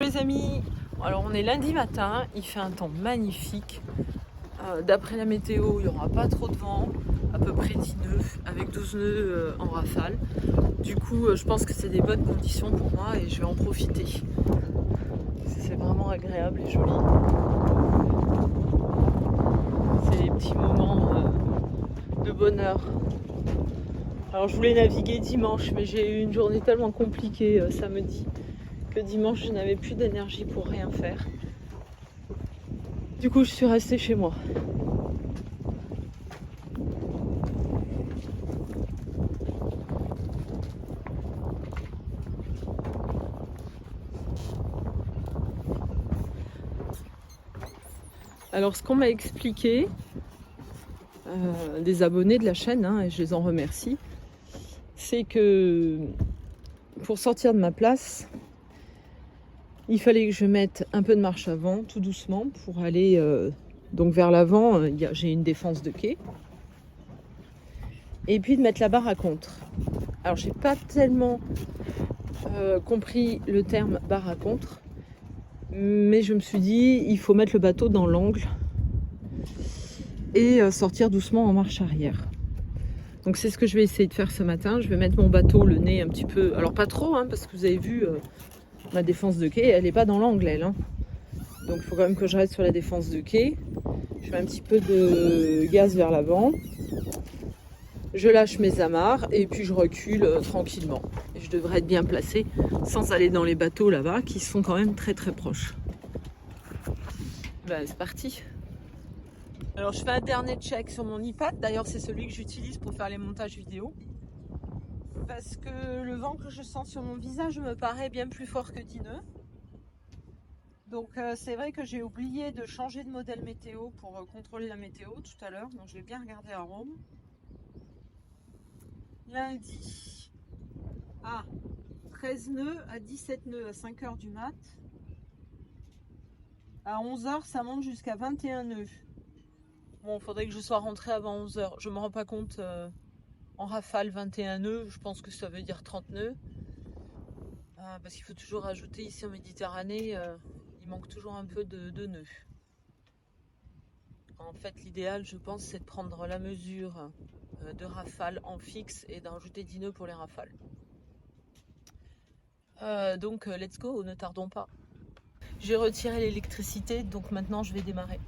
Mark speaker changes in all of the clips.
Speaker 1: les amis. Alors on est lundi matin, il fait un temps magnifique. D'après la météo, il n'y aura pas trop de vent, à peu près 10 nœuds, avec 12 nœuds en rafale. Du coup, je pense que c'est des bonnes conditions pour moi et je vais en profiter. C'est vraiment agréable et joli. C'est les petits moments de bonheur. Alors je voulais naviguer dimanche, mais j'ai eu une journée tellement compliquée samedi que dimanche je n'avais plus d'énergie pour rien faire. Du coup je suis restée chez moi. Alors ce qu'on m'a expliqué, des abonnés de la chaîne, et je les en remercie, c'est que pour sortir de ma place, il fallait que je mette un peu de marche avant, tout doucement, pour aller donc vers l'avant. J'ai une défense de quai. Et puis de mettre la barre à contre. Alors j'ai pas tellement compris le terme barre à contre, mais je me suis dit il faut mettre le bateau dans l'angle et sortir doucement en marche arrière. Donc c'est ce que je vais essayer de faire ce matin. Je vais mettre mon bateau le nez un petit peu, alors pas trop parce que vous avez vu ma défense de quai, elle n'est pas dans l'angle elle. Donc il faut quand même que je reste sur la défense de quai. Je mets un petit peu de gaz vers l'avant. Je lâche mes amarres et puis je recule tranquillement. Et je devrais être bien placée sans aller dans les bateaux là-bas qui sont quand même très très proches. Ben, c'est parti. Alors je fais un dernier check sur mon iPad. D'ailleurs c'est celui que j'utilise pour faire les montages vidéo. Parce que le vent que je sens sur mon visage me paraît bien plus fort que 10 nœuds. Donc c'est vrai que j'ai oublié de changer de modèle météo pour contrôler la météo tout à l'heure. Donc je vais bien regarder à Rome. Lundi à 13 nœuds, à 17 nœuds à 5 h du mat. À 11 h ça monte jusqu'à 21 nœuds. Bon, il faudrait que je sois rentrée avant 11 h. Je me rends pas compte en rafale 21 nœuds, je pense que ça veut dire 30 nœuds. Parce qu'il faut toujours ajouter ici en Méditerranée, il manque toujours un peu de nœuds. En fait, l'idéal, je pense, c'est de prendre la mesure de rafale en fixe et d'en rajouter 10 nœuds pour les rafales. Donc, let's go, ne tardons pas. J'ai retiré l'électricité, donc maintenant je vais démarrer.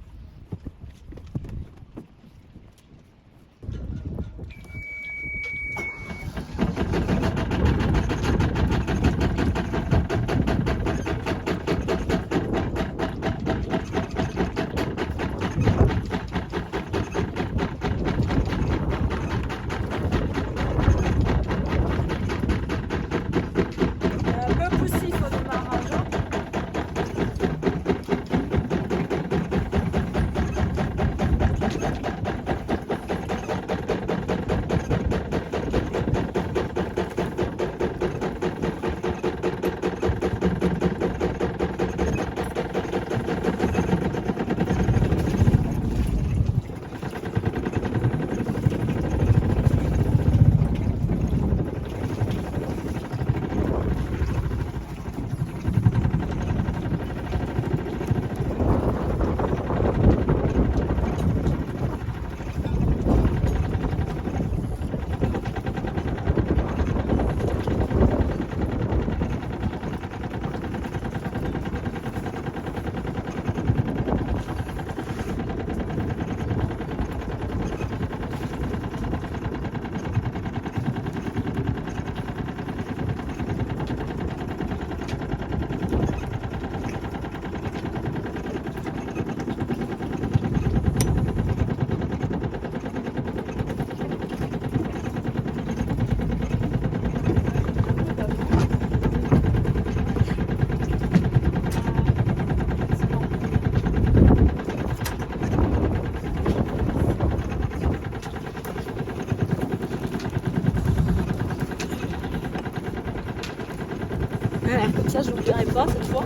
Speaker 1: Comme ça, je ne l'oublierai pas cette fois.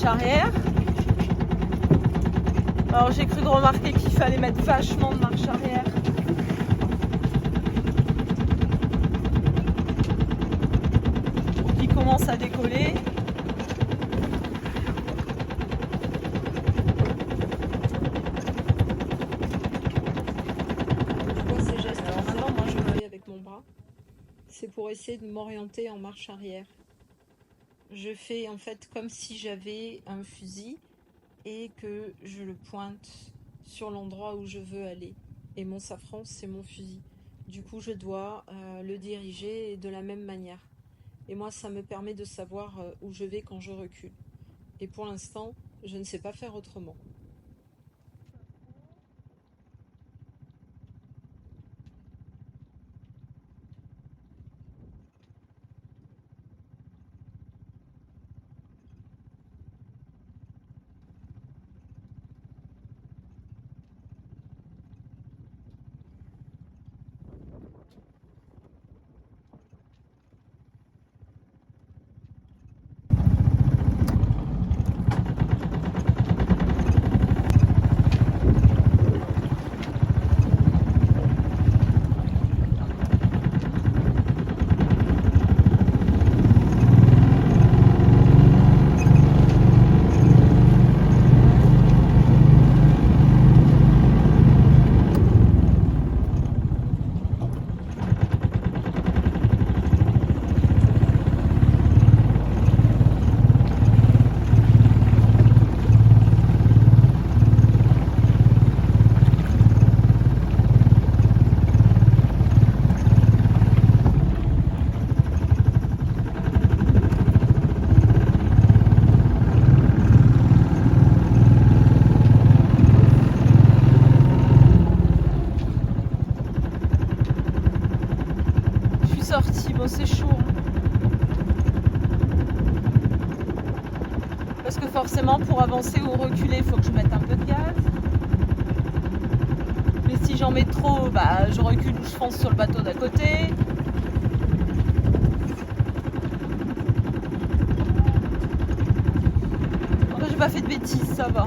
Speaker 1: marche arrière. Alors j'ai cru de remarquer qu'il fallait mettre vachement de marche arrière. Pour qu'il commence à décoller. Ces gestes. Alors maintenant, moi je vais avec mon bras. C'est pour essayer de m'orienter en marche arrière. Je fais en fait comme si j'avais un fusil et que je le pointe sur l'endroit où je veux aller. Et mon safran, c'est mon fusil. Du coup, je dois le diriger de la même manière. Et moi, ça me permet de savoir où je vais quand je recule. Et pour l'instant, je ne sais pas faire autrement. Bon, c'est chaud. Parce que forcément, pour avancer ou reculer, il faut que je mette un peu de gaz. Mais si j'en mets trop, bah, je recule ou je fonce sur le bateau d'à côté. Enfin, j'ai pas fait de bêtises, ça va.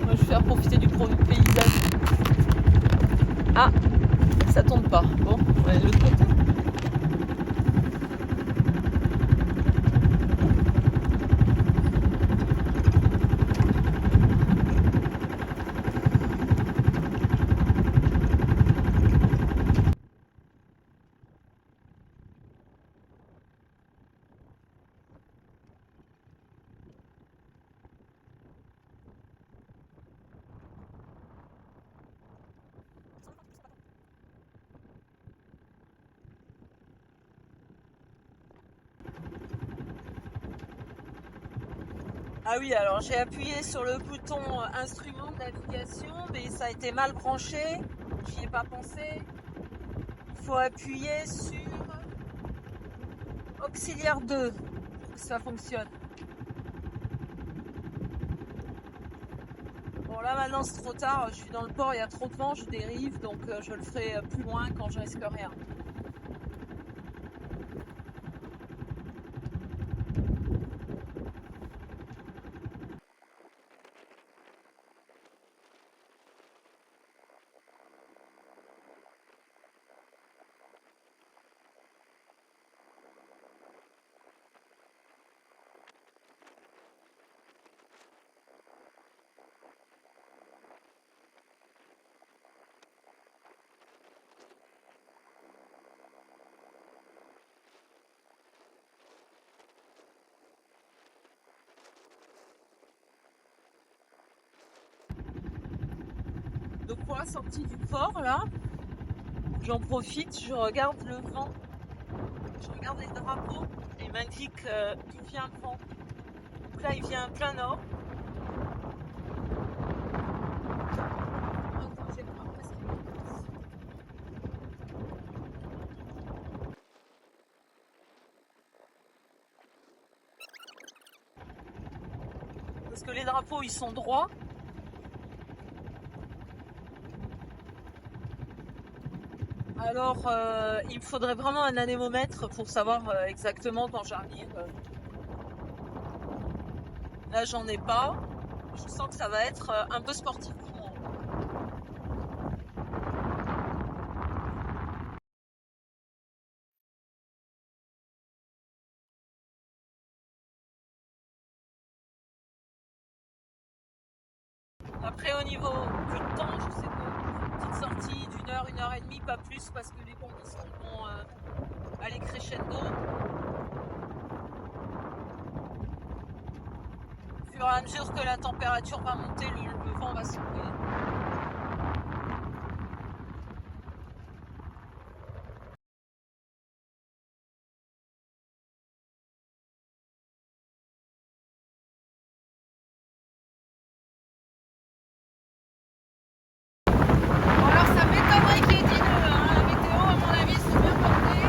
Speaker 1: Je vais faire profiter du paysage. Ah, ça tombe pas. Bon, on va aller de l'autre côté. Ah oui, alors j'ai appuyé sur le bouton instrument de navigation, mais ça a été mal branché, j'y ai pas pensé. Il faut appuyer sur auxiliaire 2 pour que ça fonctionne. Bon là maintenant c'est trop tard, je suis dans le port, il y a trop de vent, je dérive, donc je le ferai plus loin quand je risque rien. Donc pour la sortie du port là, j'en profite, je regarde le vent, je regarde les drapeaux et il m'indique qu'il vient vent. Donc là il vient plein nord. Parce que les drapeaux ils sont droits. Alors, il me faudrait vraiment un anémomètre pour savoir exactement quand j'arrive. Là, j'en ai pas. Je sens que ça va être un peu sportif pour moi. Après, au niveau du temps, je sais pas, une petite sortie d'une heure et demie, pas plus, parce que les conditions vont aller crescendo. Au fur et à mesure que la température va monter, le vent va souffler. Bon, alors ça m'étonnerait qu'il y ait 10 nœuds, hein. La météo, à mon avis, c'est bien porté.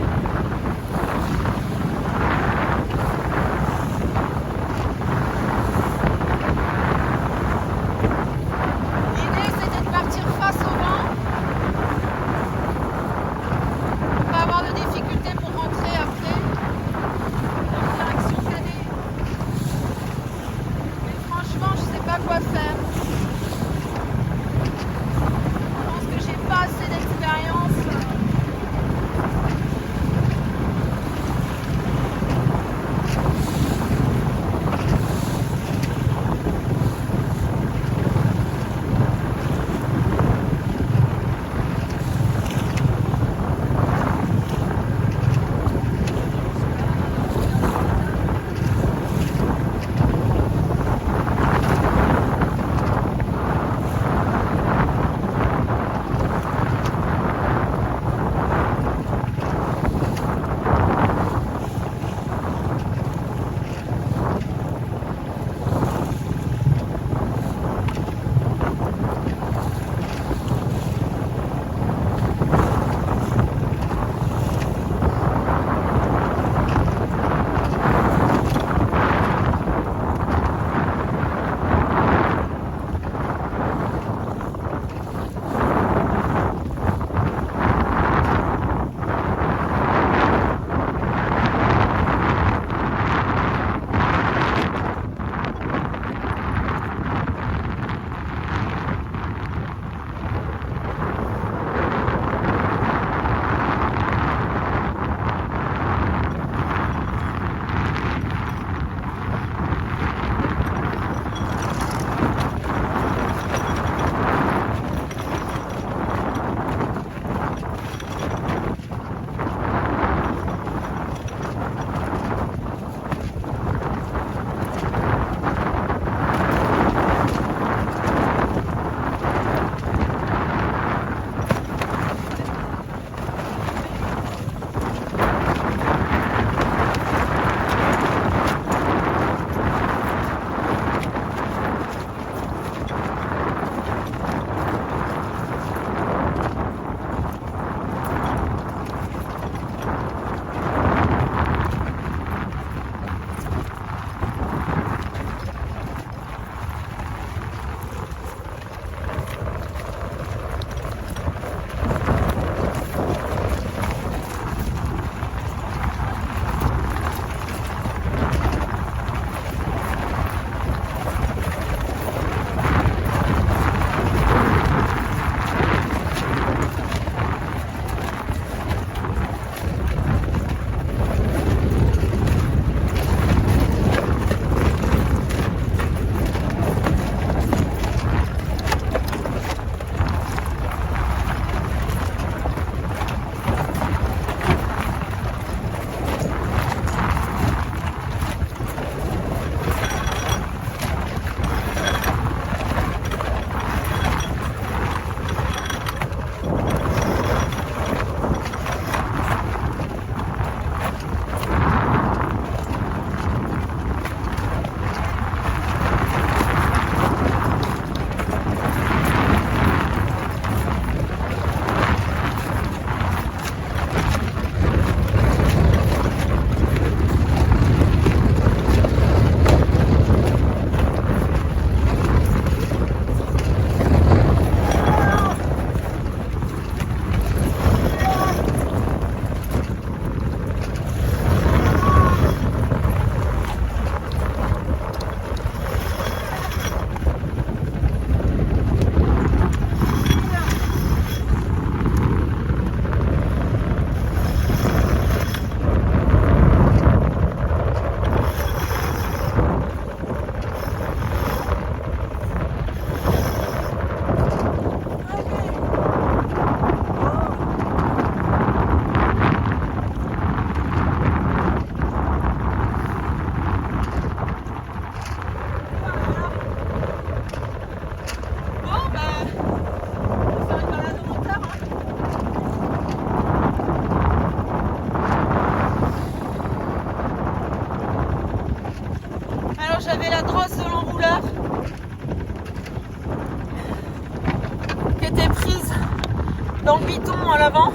Speaker 1: dans le bidon à l'avant.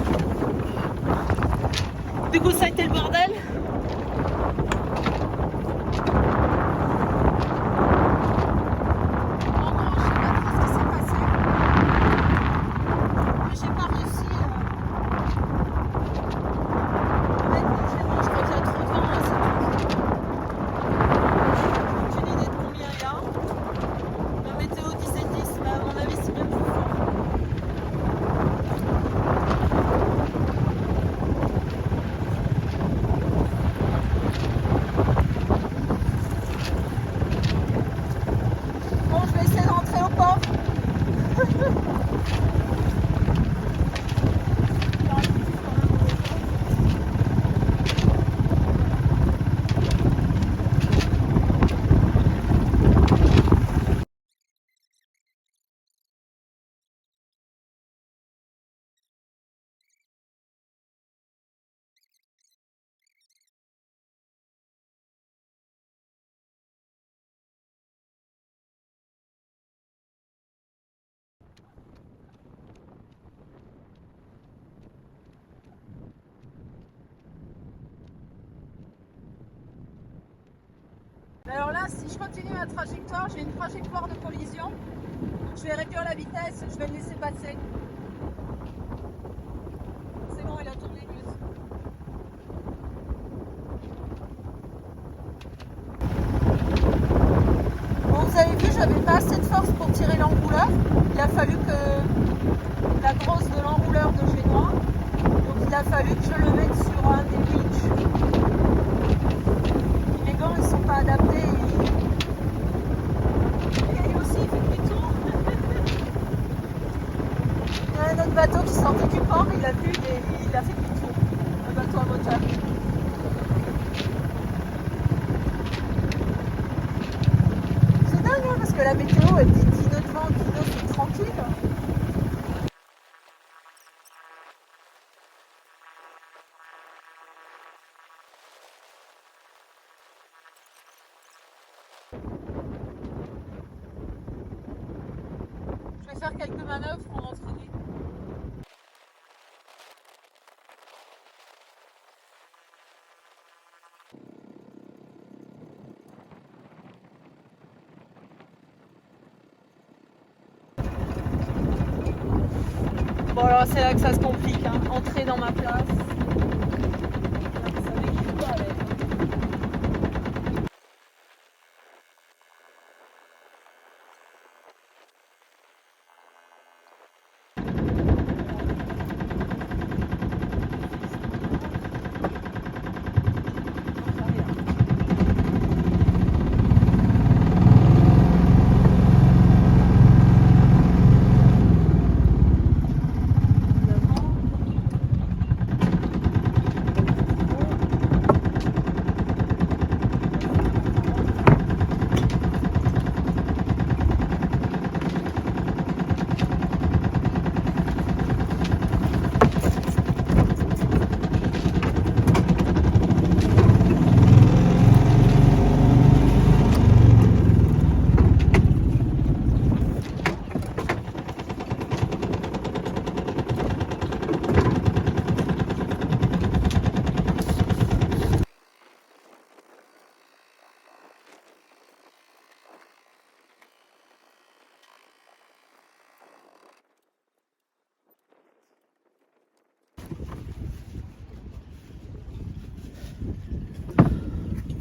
Speaker 1: Du coup, ça a été le bordel. Alors là, si je continue ma trajectoire, j'ai une trajectoire de collision. Donc je vais réduire la vitesse, je vais le laisser passer. C'est bon, il a tourné le bus. Bon, vous avez vu, j'avais pas assez de force pour tirer l'enrouleur. Il a fallu que la grosse de l'enrouleur de Génois. Donc il a fallu que je le mette sur un des winches. Les gants ils sont pas adaptés. Et aussi il fait demi-tour. Il y a un autre bateau qui sortait du port, il a vu et il a fait demi-tour. Un bateau à moteur. C'est dingue hein, parce que la météo elle dit 10 nœuds de vent, 10 nœuds c'est tranquille. Je vais faire quelques manœuvres pour m'entraîner. Bon alors c'est là que ça se complique, hein. Entrer dans ma place. Ça m'équipe pas avec.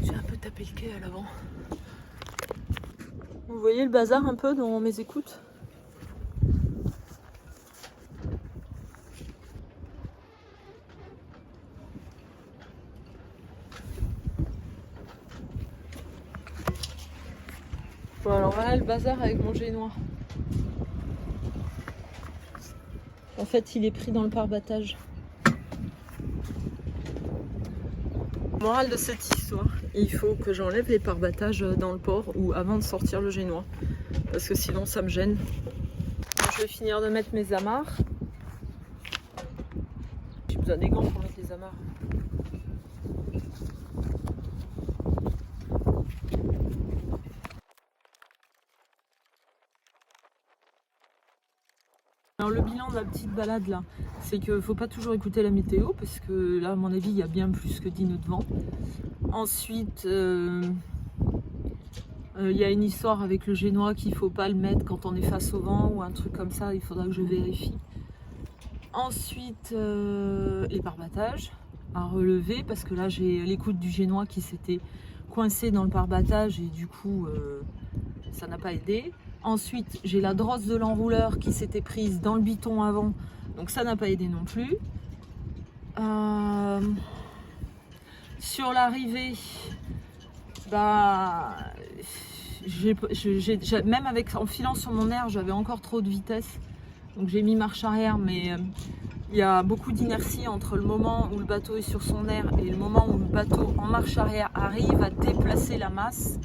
Speaker 1: J'ai un peu tapé le quai à l'avant. Vous voyez le bazar un peu dans mes écoutes? Bon alors voilà le bazar avec mon génois. En fait il est pris dans le pare-battage. Morale de cette histoire, il faut que j'enlève les pare-battages dans le port ou avant de sortir le génois. Parce que sinon ça me gêne. Je vais finir de mettre mes amarres. J'ai besoin des gants pour mettre les amarres. Alors le bilan de la petite balade là, c'est qu'il ne faut pas toujours écouter la météo parce que là à mon avis il y a bien plus que 10 nœuds de vent. Ensuite il y a une histoire avec le génois qu'il ne faut pas le mettre quand on est face au vent ou un truc comme ça, il faudra que je vérifie. Ensuite les pare-battages à relever parce que là j'ai l'écoute du génois qui s'était coincé dans le pare-battage et du coup ça n'a pas aidé. Ensuite, j'ai la drosse de l'enrouleur qui s'était prise dans le biton avant, donc ça n'a pas aidé non plus. Sur l'arrivée, bah, même en filant sur mon air, j'avais encore trop de vitesse, donc j'ai mis marche arrière, mais il y a beaucoup d'inertie entre le moment où le bateau est sur son air et le moment où le bateau en marche arrière arrive à déplacer la masse.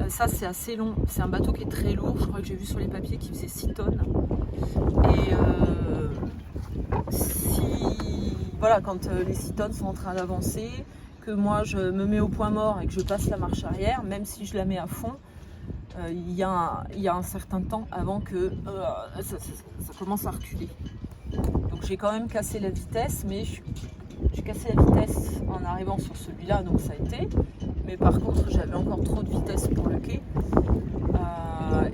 Speaker 1: Ça c'est assez long, c'est un bateau qui est très lourd, je crois que j'ai vu sur les papiers qu'il faisait 6 tonnes. Et voilà, quand les 6 tonnes sont en train d'avancer, que moi je me mets au point mort et que je passe la marche arrière, même si je la mets à fond, il y a un certain temps avant que ça commence à reculer. Donc j'ai quand même cassé la vitesse, mais j'ai cassé la vitesse en arrivant sur celui-là, donc ça a été. Mais par contre, j'avais encore trop de vitesse pour le quai.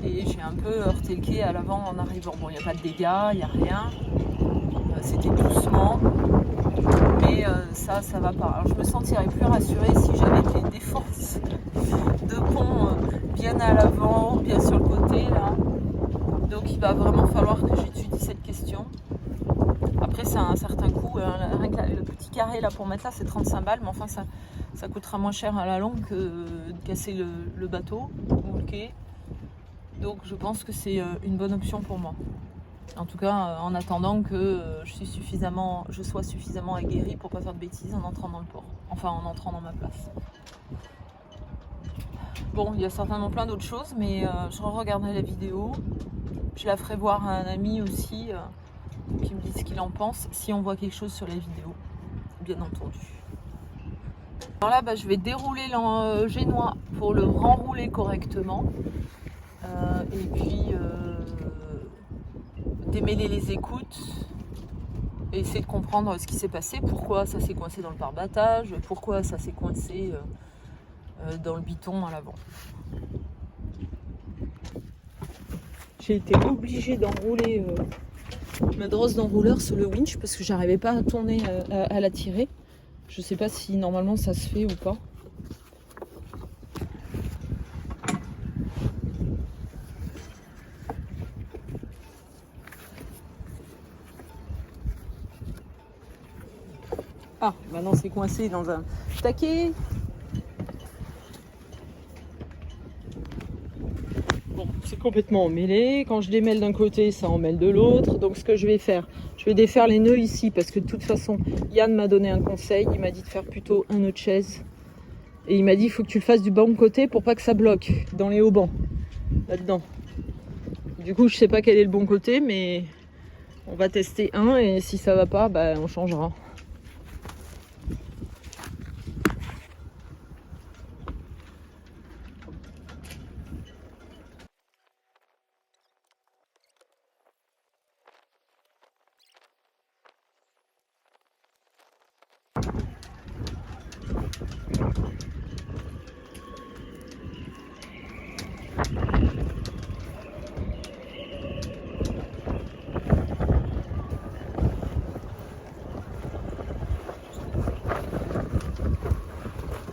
Speaker 1: Et j'ai un peu heurté le quai à l'avant en arrivant. Bon, il n'y a pas de dégâts, il n'y a rien. C'était doucement. Mais ça va pas. Alors, je me sentirais plus rassurée si j'avais des défenses de pont bien à l'avant, bien sur le côté, là. Donc, il va vraiment falloir que j'étudie cette question. Après, c'est un certain coût. Rien que le petit carré là pour mettre là, c'est 35 balles. Mais enfin, ça coûtera moins cher à la longue que de casser le bateau ou le quai. Donc, je pense que c'est une bonne option pour moi. En tout cas, en attendant que je sois suffisamment aguerrie pour pas faire de bêtises en entrant dans le port. Enfin, en entrant dans ma place. Bon, il y a certainement plein d'autres choses, mais je regarderai la vidéo. Je la ferai voir à un ami aussi. Qui me dit ce qu'il en pense, si on voit quelque chose sur la vidéo, bien entendu. Alors là, je vais dérouler le génois pour le renrouler correctement. Et puis démêler les écoutes et essayer de comprendre ce qui s'est passé, pourquoi ça s'est coincé dans le pare-battage, pourquoi ça s'est coincé dans le biton à l'avant. J'ai été obligée d'enrouler ma drosse d'enrouleur sur le winch parce que j'arrivais pas à tourner, à la tirer. Je sais pas si normalement ça se fait ou pas. Ah, maintenant c'est coincé dans un taquet. Bon, c'est complètement emmêlé. Quand je démêle d'un côté, ça emmêle de l'autre. Donc ce que je vais faire, je vais défaire les nœuds ici parce que de toute façon, Yann m'a donné un conseil. Il m'a dit de faire plutôt un nœud de chaise. Et il m'a dit il faut que tu le fasses du bon côté pour pas que ça bloque dans les haubans, là-dedans. Du coup, je sais pas quel est le bon côté, mais on va tester un et si ça va pas, on changera.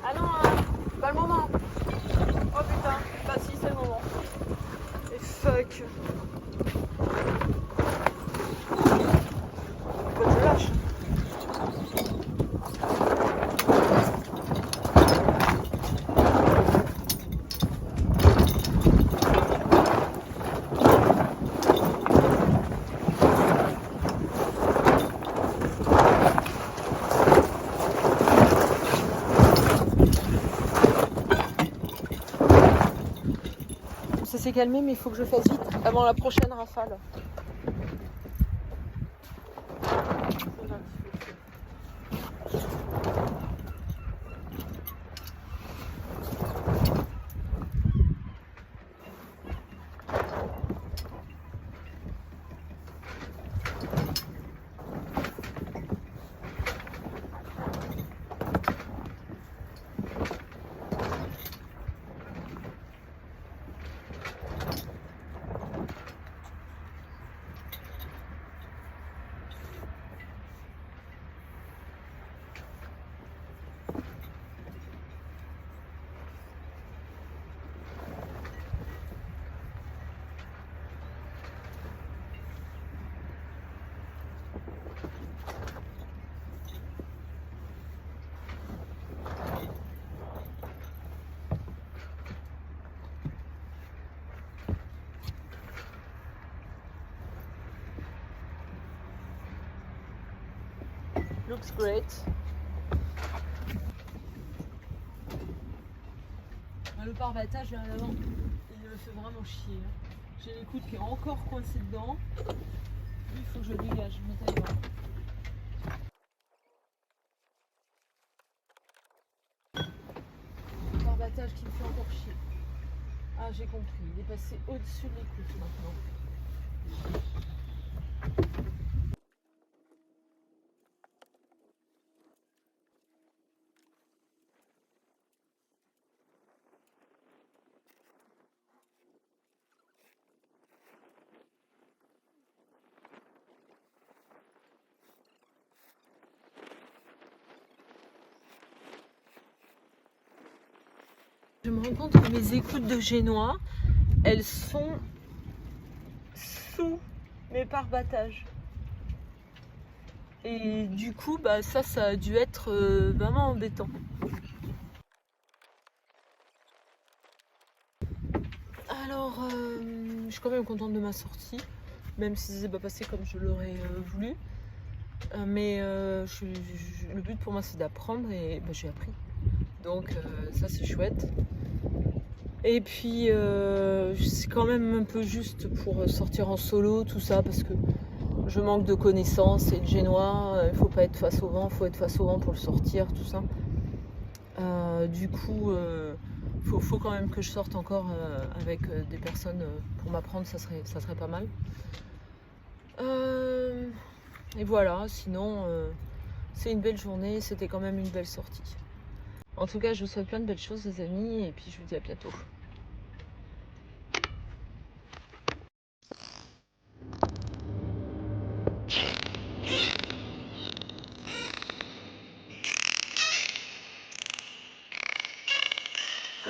Speaker 1: Ah non, pas le moment. Oh putain, bah si c'est le moment. Et fuck. Faut que je lâche. Ça s'est calmé, mais il faut que je fasse vite avant la prochaine rafale. Looks great. Le pare-battage là à l'avant, il me fait vraiment chier. J'ai les coudes qui est encore coincés dedans. Il faut que je dégage, je mette ailleurs. Le pare-battage qui me fait encore chier. Ah, j'ai compris, il est passé au-dessus de l'écoute maintenant. Je me rends compte que mes écoutes de génois, elles sont sous mes pare-battages. Et du coup, bah, ça a dû être vraiment embêtant. Alors, je suis quand même contente de ma sortie, même si ça s'est pas passé comme je l'aurais voulu. Mais le but pour moi, c'est d'apprendre et bah, j'ai appris. Donc ça, c'est chouette. Et puis, c'est quand même un peu juste pour sortir en solo, tout ça, parce que je manque de connaissances et le génois, il faut pas être face au vent, il faut être face au vent pour le sortir, tout ça. Du coup, faut quand même que je sorte encore avec des personnes pour m'apprendre, ça serait pas mal. Et voilà, sinon, c'est une belle journée, c'était quand même une belle sortie. En tout cas, je vous souhaite plein de belles choses, les amis, et puis je vous dis à bientôt.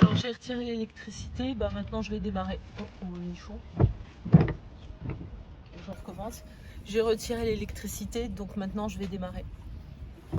Speaker 1: Alors j'ai retiré l'électricité, bah maintenant je vais démarrer. Oh, il est chaud. Je recommence. J'ai retiré l'électricité, donc maintenant je vais démarrer.